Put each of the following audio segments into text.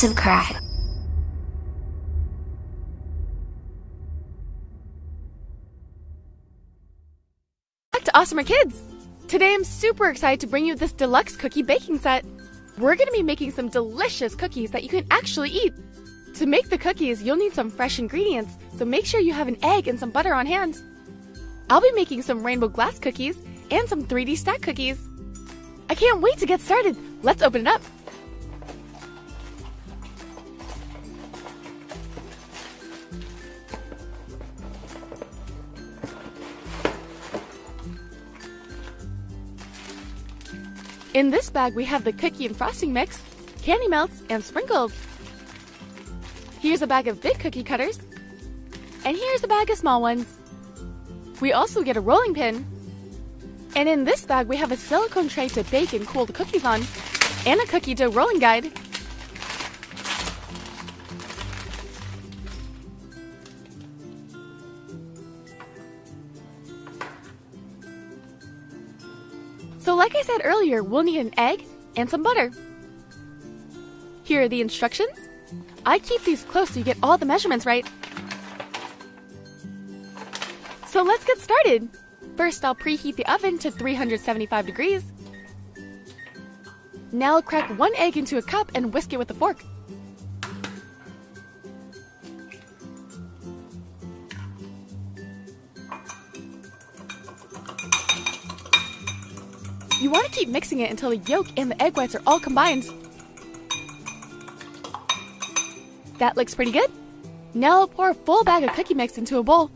subscribe. Back to Awesomer Kids! Today I'm super excited to bring you this deluxe cookie baking set. We're going to be making some delicious cookies that you can actually eat. To make the cookies, you'll need some fresh ingredients, so make sure you have an egg and some butter on hand. I'll be making some rainbow glass cookies and some 3D stack cookies. I can't wait to get started. Let's open it up. In this bag, we have the cookie and frosting mix, candy melts, and sprinkles. Here's a bag of big cookie cutters, and here's a bag of small ones. We also get a rolling pin. And in this bag, we have a silicone tray to bake and cool the cookies on, and a cookie dough rolling guide. So like I said earlier, we'll need an egg and some butter. Here are the instructions. I keep these close so you get all the measurements right. So let's get started. First, I'll preheat the oven to 375 degrees. Now I'll crack one egg into a cup and whisk it with a fork. You want to keep mixing it until the yolk and the egg whites are all combined. That looks pretty good. Now I'll pour a full bag of cookie mix into a bowl.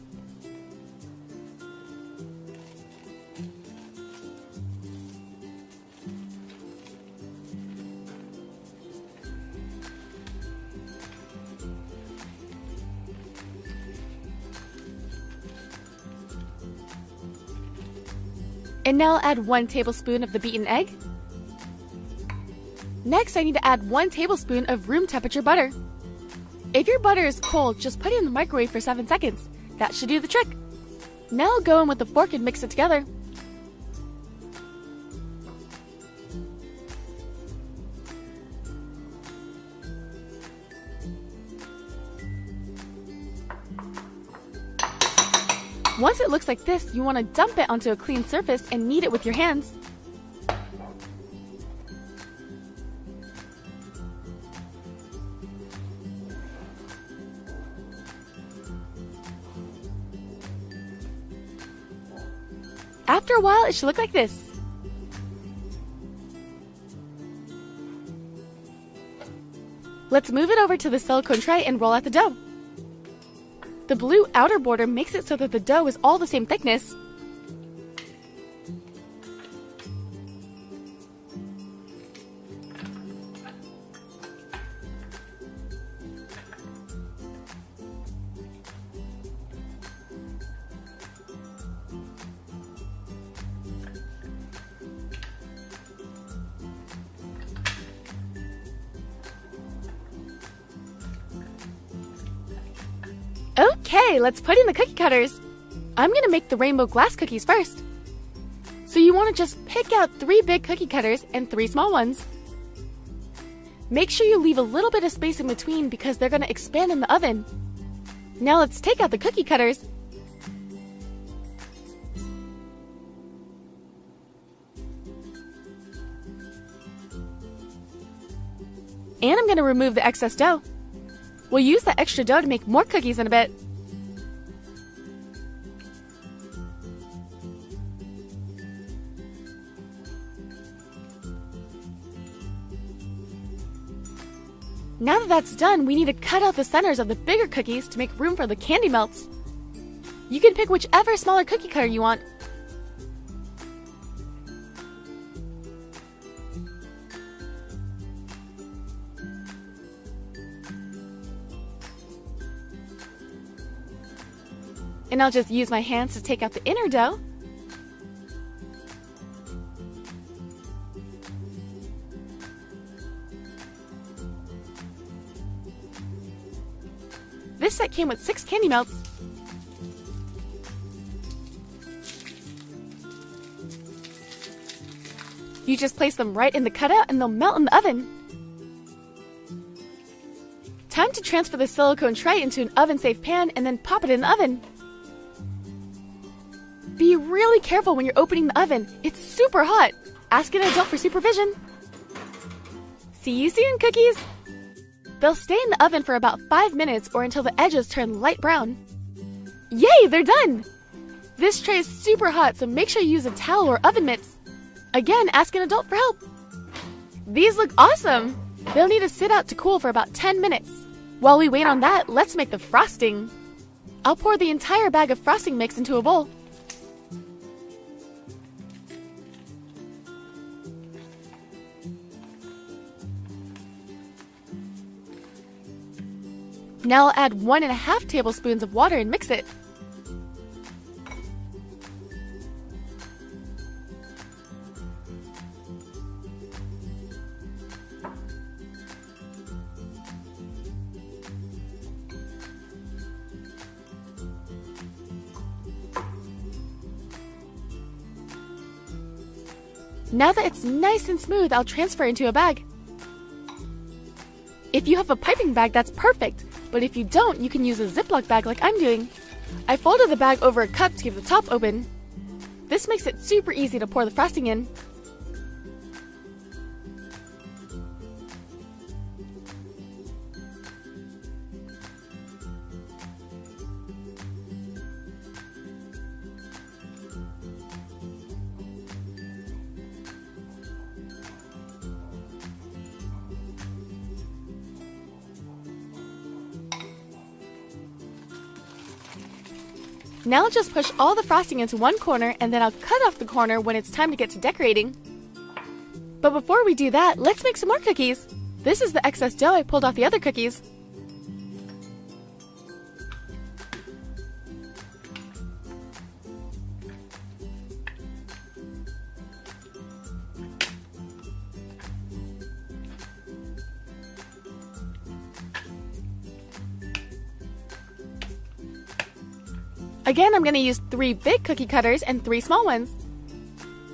And now I'll add 1 tablespoon of the beaten egg. Next, I need to add 1 tablespoon of room temperature butter. If your butter is cold, just put it in the microwave for 7 seconds. That should do the trick. Now I'll go in with the fork and mix it together. Once it looks like this, you want to dump it onto a clean surface and knead it with your hands. After a while, it should look like this. Let's move it over to the silicone tray and roll out the dough. The blue outer border makes it so that the dough is all the same thickness. Okay, let's put in the cookie cutters. I'm gonna make the rainbow glass cookies first. So you want to just pick out 3 big cookie cutters and 3 small ones. Make sure you leave a little bit of space in between because they're gonna expand in the oven. Now let's take out the cookie cutters. And I'm gonna remove the excess dough. We'll use the extra dough to make more cookies in a bit. Now that that's done, we need to cut out the centers of the bigger cookies to make room for the candy melts. You can pick whichever smaller cookie cutter you want. And I'll just use my hands to take out the inner dough. This set came with 6 candy melts. You just place them right in the cutout and they'll melt in the oven. Time to transfer the silicone tray into an oven-safe pan and then pop it in the oven. Be really careful when you're opening the oven. It's super hot. Ask an adult for supervision. See you soon, cookies! They'll stay in the oven for about 5 minutes or until the edges turn light brown. Yay, they're done! This tray is super hot, so make sure you use a towel or oven mitts. Again, ask an adult for help. These look awesome! They'll need to sit out to cool for about 10 minutes. While we wait on that, let's make the frosting. I'll pour the entire bag of frosting mix into a bowl. Now I'll add 1.5 tablespoons of water and mix it. Now that it's nice and smooth, I'll transfer it into a bag. If you have a piping bag, that's perfect, but if you don't, you can use a Ziploc bag like I'm doing. I folded the bag over a cup to keep the top open. This makes it super easy to pour the frosting in. Now I'll just push all the frosting into one corner and then I'll cut off the corner when it's time to get to decorating. But before we do that, let's make some more cookies. This is the excess dough I pulled off the other cookies. Again, I'm going to use 3 big cookie cutters and 3 small ones.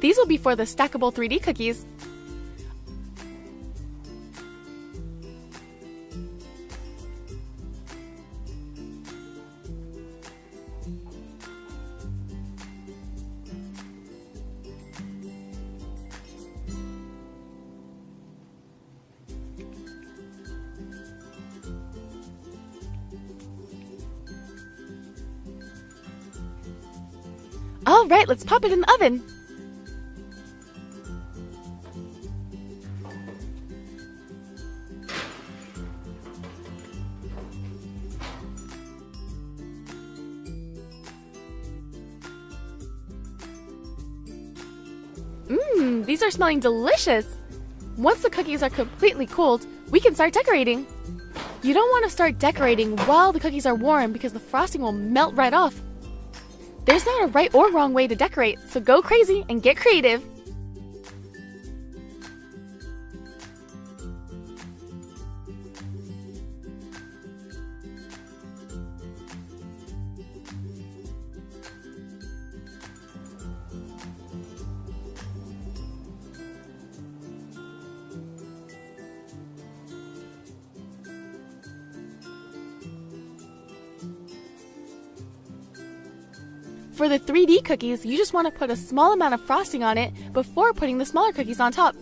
These will be for the stackable 3D cookies. Alright, let's pop it in the oven. These are smelling delicious! Once the cookies are completely cooled, we can start decorating. You don't want to start decorating while the cookies are warm because the frosting will melt right off. There's not a right or wrong way to decorate, so go crazy and get creative! For the 3D cookies, you just want to put a small amount of frosting on it before putting the smaller cookies on top.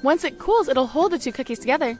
Once it cools, it'll hold the 2 cookies together.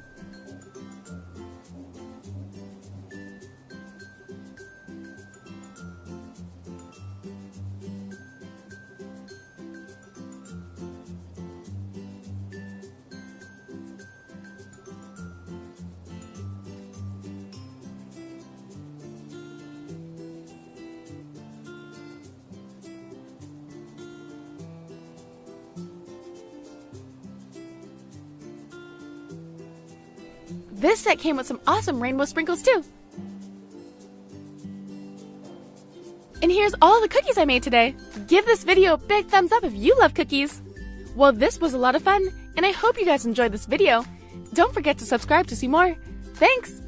This set came with some awesome rainbow sprinkles too. And here's all the cookies I made today. Give this video a big thumbs up if you love cookies. Well, this was a lot of fun, and I hope you guys enjoyed this video. Don't forget to subscribe to see more. Thanks!